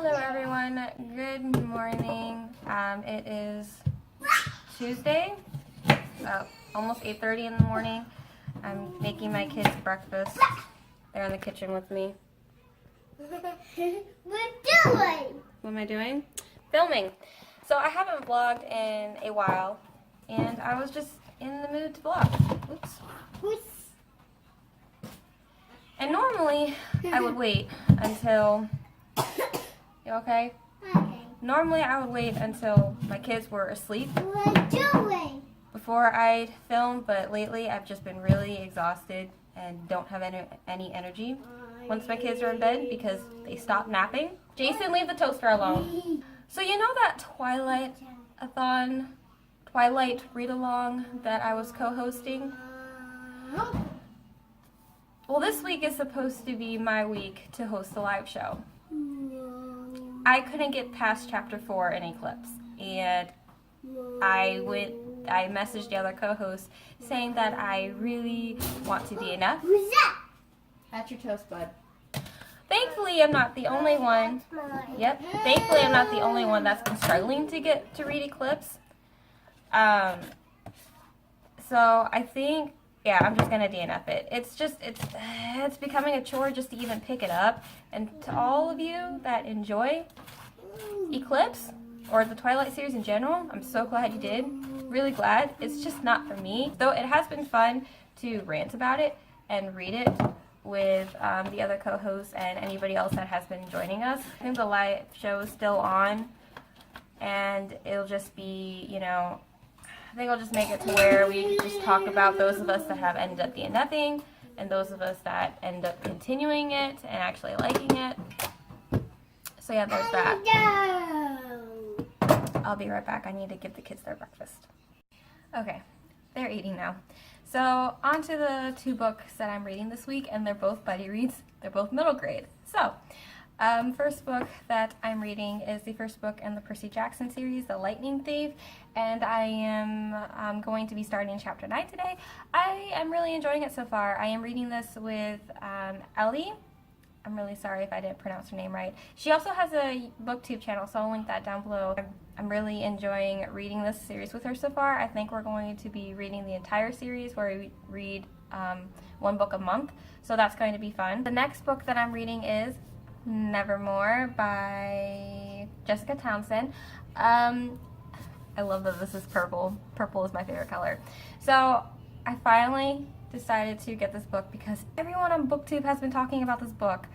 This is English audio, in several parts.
Hello everyone, good morning. It is Tuesday, almost 8:30 in the morning. I'm making my kids breakfast. They're in the kitchen with me. What am I doing? Filming. So I haven't vlogged in a while, and I was just in the mood to vlog. Oops. And normally I would wait until... You okay? Okay. Normally I would wait until my kids were asleep What doing? before I'd film, but lately I've just been really exhausted and don't have any energy once my kids are in bed because they stop napping. Jason, leave the toaster alone. So you know that Twilight read-along that I was co-hosting? Well, this week is supposed to be my week to host a live show. I couldn't get past chapter 4 in Eclipse, and I messaged the other co-host saying that I really want to DNF. Who's that? That's your toast, bud. Thankfully, I'm not the only one. Yep. Thankfully, I'm not the only one that's been struggling to get to read Eclipse. So I think, yeah, I'm just gonna DNF it. It's becoming a chore just to even pick it up. And to all of you that enjoy Eclipse or the Twilight series in general, I'm so glad you did. Really glad. It's just not for me. Though it has been fun to rant about it and read it with the other co-hosts and anybody else that has been joining us. I think the live show is still on, and it'll just be, you know, I think I'll just make it to where we just talk about those of us that have ended up DNFing and those of us that end up continuing it and actually liking it. So yeah, there's that. I'll be right back. I need to give the kids their breakfast. Okay, they're eating now. So on to the two books that I'm reading this week, and they're both buddy reads. They're both middle grade. So first book that I'm reading is the first book in the Percy Jackson series, The Lightning Thief, and I am going to be starting chapter 9 today. I am really enjoying it so far. I am reading this with Ellie. I'm really sorry if I didn't pronounce her name right. She also has a booktube channel, so I'll link that down below. I'm really enjoying reading this series with her so far. I think we're going to be reading the entire series where we read one book a month, so that's going to be fun. The next book that I'm reading is Nevermore by Jessica Townsend. I love that this is purple. Purple is my favorite color. So I finally decided to get this book because everyone on BookTube has been talking about this book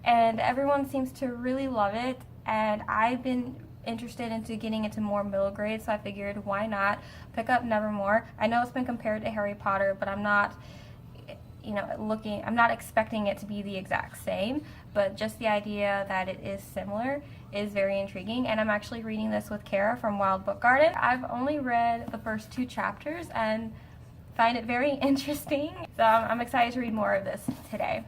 and everyone seems to really love it, and I've been interested into getting into more middle grade, so I figured why not pick up Nevermore. I know it's been compared to Harry Potter, but I'm not, you know, I'm not expecting it to be the exact same, but just the idea that it is similar is very intriguing, and I'm actually reading this with Kara from Wild Book Garden. I've only read the first 2 chapters and find it very interesting, so I'm excited to read more of this today.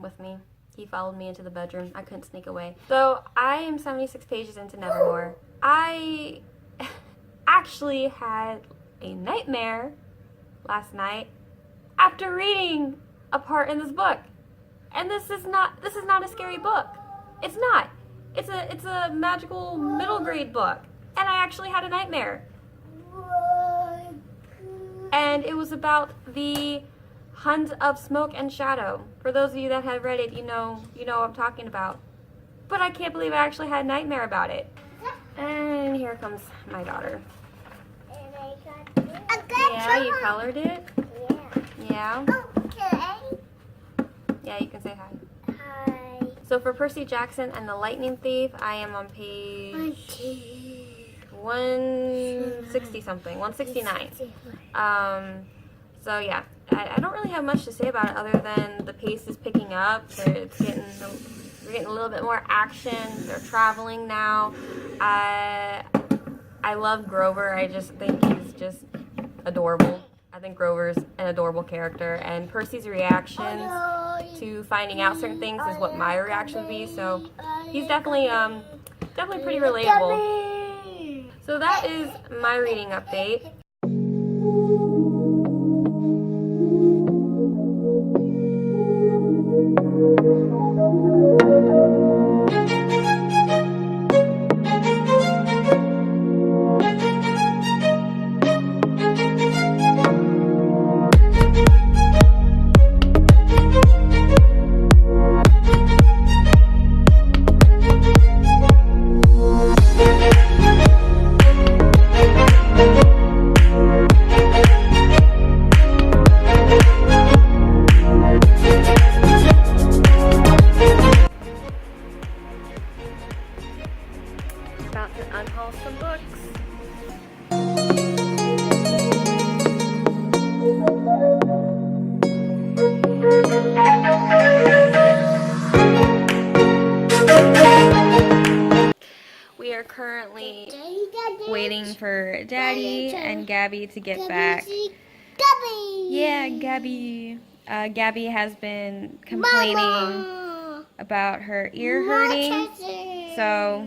With me. He followed me into the bedroom. I couldn't sneak away. So I am 76 pages into Nevermore. I actually had a nightmare last night after reading a part in this book. And this is not a scary book. It's not. It's a magical middle grade book. And I actually had a nightmare. And it was about the Hunt of Smoke and Shadow. For those of you that have read it, you know what I'm talking about. But I can't believe I actually had a nightmare about it. And here comes my daughter. Yeah, you colored it? Yeah. Okay. Yeah, you can say hi. Hi. So for Percy Jackson and the Lightning Thief, I am on page 160 something, 169. So yeah, I don't really have much to say about it other than the pace is picking up. It's getting We're getting a little bit more action. They're traveling now. I love Grover. I just think he's just adorable. I think Grover's an adorable character, and Percy's reactions to finding out certain things is what my reaction would be. So he's definitely pretty relatable. So that is my reading update. About to unhaul some books. We are currently waiting for Daddy and Gabby to get back. Gabby! Yeah, Gabby. Gabby has been complaining about her ear hurting. So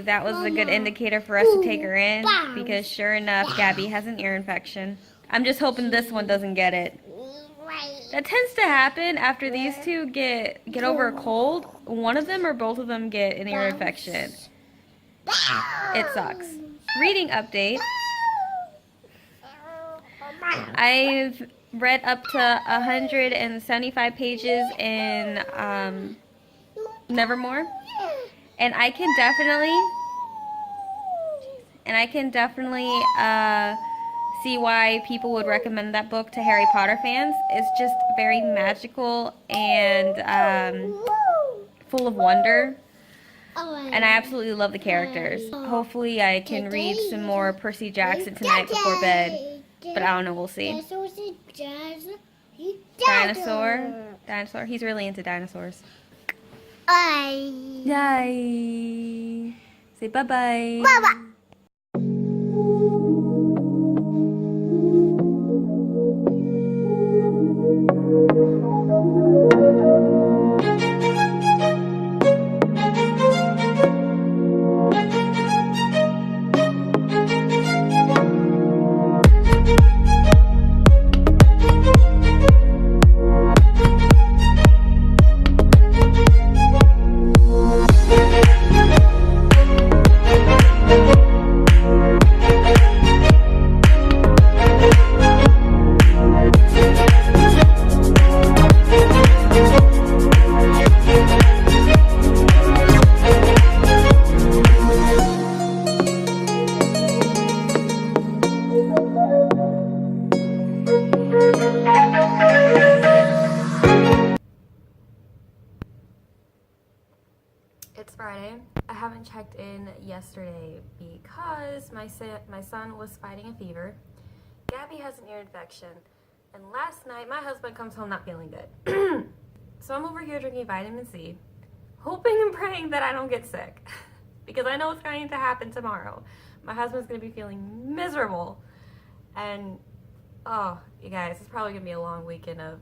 that was a good indicator for us to take her in, because sure enough, Gabby has an ear infection. I'm just hoping this one doesn't get it. That tends to happen after these two get over a cold. One of them or both of them get an ear infection. It sucks. Reading update. I've read up to 175 pages in Nevermore. And I can definitely see why people would recommend that book to Harry Potter fans. It's just very magical and full of wonder. And I absolutely love the characters. Hopefully I can read some more Percy Jackson tonight before bed. But I don't know, we'll see. Dinosaur. He's really into dinosaurs. Bye. Bye. Say bye-bye. Bye-bye. It's Friday. I haven't checked in yesterday because my son was fighting a fever. Gabby has an ear infection. And last night, my husband comes home not feeling good. So I'm over here drinking vitamin C, hoping and praying that I don't get sick. Because I know it's going to happen tomorrow. My husband's going to be feeling miserable. And, oh, you guys, it's probably going to be a long weekend of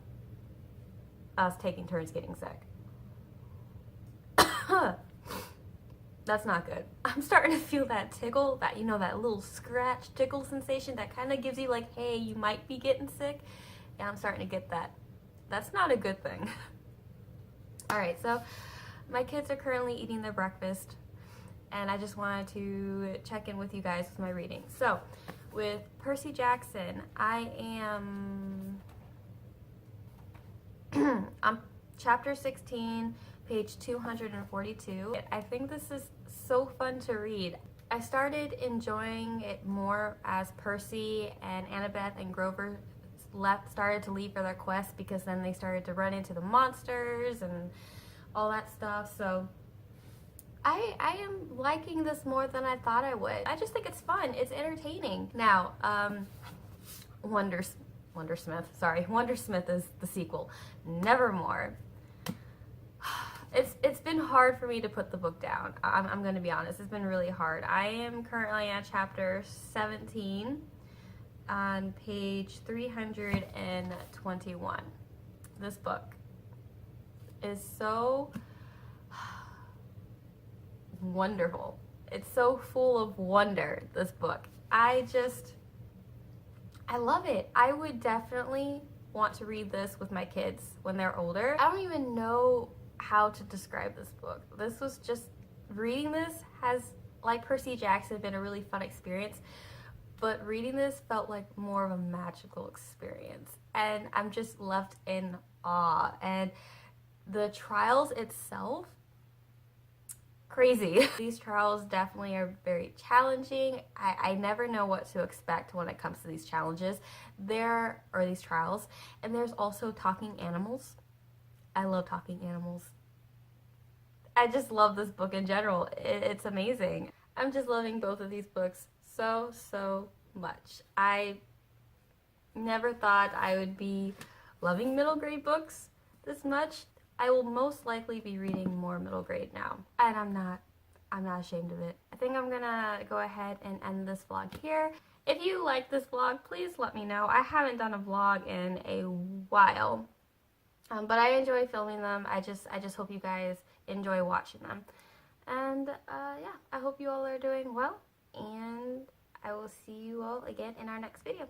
us taking turns getting sick. That's not good. I'm starting to feel that tickle, that, you know, that little scratch tickle sensation that kind of gives you like, hey, you might be getting sick. Yeah, I'm starting to get that. That's not a good thing. All right, so my kids are currently eating their breakfast, and I just wanted to check in with you guys with my reading. So with Percy Jackson, I am I'm chapter 16, page 242. I think this is so fun to read. I started enjoying it more as Percy and Annabeth and Grover started to leave for their quest, because then they started to run into the monsters and all that stuff. So I am liking this more than I thought I would. I just think it's fun. It's entertaining. Now, Wondersmith is the sequel. Nevermore. It's been hard for me to put the book down. I'm going to be honest. It's been really hard. I am currently at chapter 17 on page 321. This book is so wonderful. It's so full of wonder, this book. I love it. I would definitely want to read this with my kids when they're older. I don't even know how to describe this book. This was just, reading this has, like Percy Jackson, been a really fun experience, but reading this felt like more of a magical experience, and I'm just left in awe. And the trials itself, crazy. These trials definitely are very challenging. I never know what to expect when it comes to these challenges. There are these trials, and there's also talking animals. I love talking animals. I just love this book in general. It's amazing. I'm just loving both of these books so much. I never thought I would be loving middle grade books this much. I will most likely be reading more middle grade now, and I'm not ashamed of it. I think I'm gonna go ahead and end this vlog here. If you like this vlog, please let me know. I haven't done a vlog in a while, but I enjoy filming them. I just hope you guys enjoy watching them. And yeah, I hope you all are doing well, and I will see you all again in our next video.